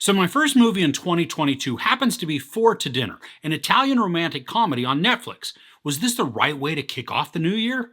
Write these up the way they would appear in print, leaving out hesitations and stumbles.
So my first movie in 2022 happens to be Four to Dinner, an Italian romantic comedy on Netflix. Was this the right way to kick off the new year?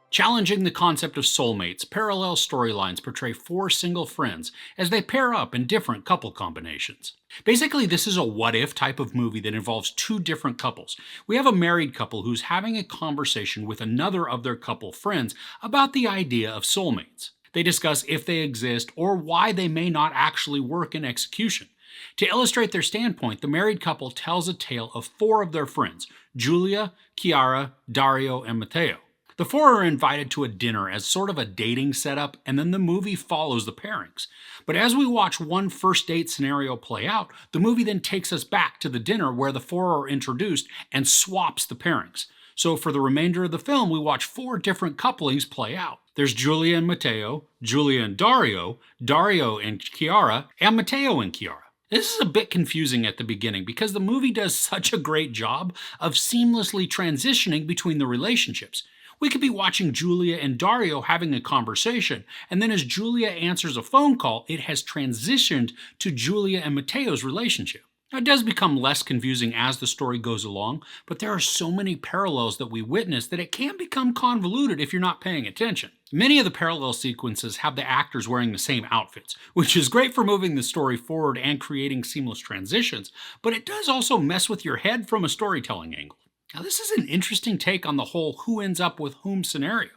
Challenging the concept of soulmates, parallel storylines portray four single friends as they pair up in different couple combinations. Basically, this is a what-if type of movie that involves two different couples. We have a married couple who's having a conversation with another of their couple friends about the idea of soulmates. They discuss if they exist or why they may not actually work in execution. To illustrate their standpoint, the married couple tells a tale of four of their friends: Giulia, Chiara, Dario, and Matteo. The four are invited to a dinner as sort of a dating setup, and then the movie follows the pairings. But as we watch one first date scenario play out, the movie then takes us back to the dinner where the four are introduced and swaps the pairings. So for the remainder of the film, we watch four different couplings play out. There's Giulia and Matteo, Giulia and Dario, Dario and Chiara, and Matteo and Chiara. This is a bit confusing at the beginning because the movie does such a great job of seamlessly transitioning between the relationships. We could be watching Giulia and Dario having a conversation, and then as Giulia answers a phone call, it has transitioned to Giulia and Matteo's relationship. Now, it does become less confusing as the story goes along, but there are so many parallels that we witness that it can become convoluted if you're not paying attention. Many of the parallel sequences have the actors wearing the same outfits, which is great for moving the story forward and creating seamless transitions, but it does also mess with your head from a storytelling angle. Now, this is an interesting take on the whole who ends up with whom scenario.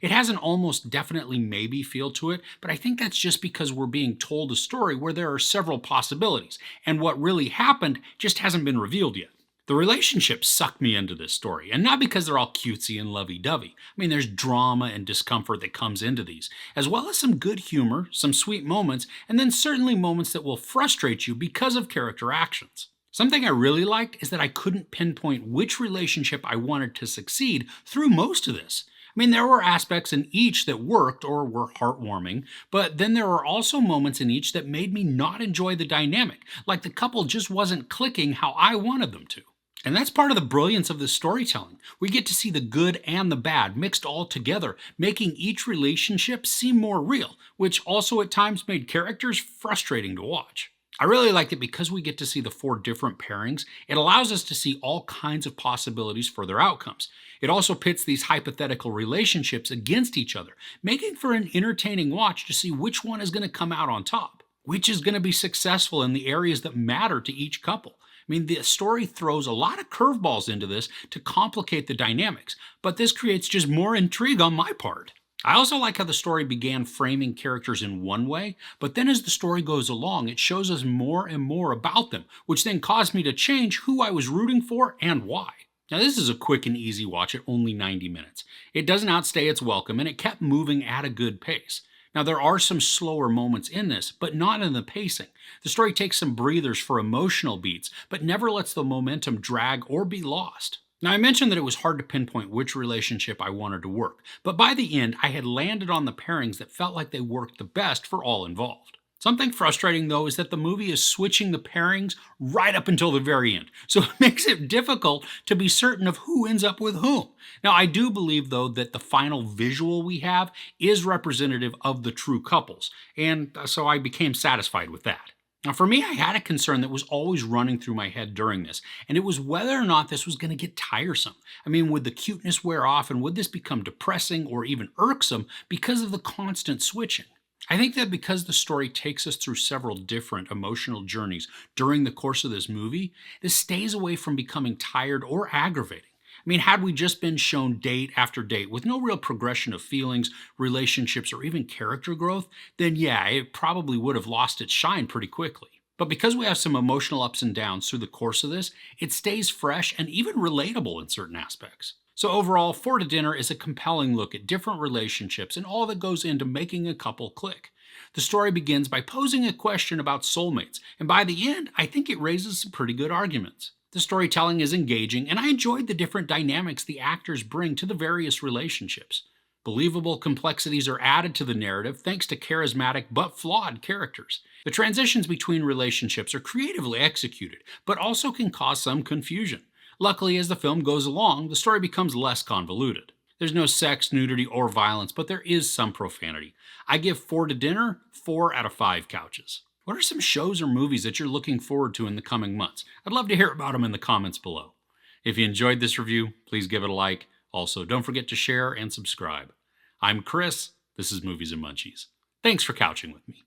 It has an almost definitely maybe feel to it, but I think that's just because we're being told a story where there are several possibilities, and what really happened just hasn't been revealed yet. The relationships suck me into this story, and not because they're all cutesy and lovey-dovey. I mean, there's drama and discomfort that comes into these, as well as some good humor, some sweet moments, and then certainly moments that will frustrate you because of character actions. Something I really liked is that I couldn't pinpoint which relationship I wanted to succeed through most of this. I mean, there were aspects in each that worked or were heartwarming, but then there were also moments in each that made me not enjoy the dynamic, like the couple just wasn't clicking how I wanted them to. And that's part of the brilliance of this storytelling. We get to see the good and the bad mixed all together, making each relationship seem more real, which also at times made characters frustrating to watch. I really liked it because we get to see the four different pairings. It allows us to see all kinds of possibilities for their outcomes. It also pits these hypothetical relationships against each other, making for an entertaining watch to see which one is going to come out on top, which is going to be successful in the areas that matter to each couple. I mean, the story throws a lot of curveballs into this to complicate the dynamics, but this creates just more intrigue on my part. I also like how the story began framing characters in one way, but then as the story goes along, it shows us more and more about them, which then caused me to change who I was rooting for and why. Now, this is a quick and easy watch at only 90 minutes. It doesn't outstay its welcome, and it kept moving at a good pace. Now, there are some slower moments in this, but not in the pacing. The story takes some breathers for emotional beats, but never lets the momentum drag or be lost. Now, I mentioned that it was hard to pinpoint which relationship I wanted to work, but by the end, I had landed on the pairings that felt like they worked the best for all involved. Something frustrating, though, is that the movie is switching the pairings right up until the very end, so it makes it difficult to be certain of who ends up with whom. Now, I do believe, though, that the final visual we have is representative of the true couples, and so I became satisfied with that. Now, for me, I had a concern that was always running through my head during this, and it was whether or not this was going to get tiresome. I mean, would the cuteness wear off, and would this become depressing or even irksome because of the constant switching? I think that because the story takes us through several different emotional journeys during the course of this movie, this stays away from becoming tired or aggravating. I mean, had we just been shown date after date with no real progression of feelings, relationships, or even character growth, then yeah, it probably would have lost its shine pretty quickly. But because we have some emotional ups and downs through the course of this, it stays fresh and even relatable in certain aspects. So overall, Four to Dinner is a compelling look at different relationships and all that goes into making a couple click. The story begins by posing a question about soulmates, and by the end, I think it raises some pretty good arguments. The storytelling is engaging, and I enjoyed the different dynamics the actors bring to the various relationships. Believable complexities are added to the narrative thanks to charismatic but flawed characters. The transitions between relationships are creatively executed, but also can cause some confusion. Luckily, as the film goes along, the story becomes less convoluted. There's no sex, nudity, or violence, but there is some profanity. I give 4 to dinner, 4 out of 5 couches. What are some shows or movies that you're looking forward to in the coming months? I'd love to hear about them in the comments below. If you enjoyed this review, please give it a like. Also, don't forget to share and subscribe. I'm Chris. This is Movies and Munchies. Thanks for couching with me.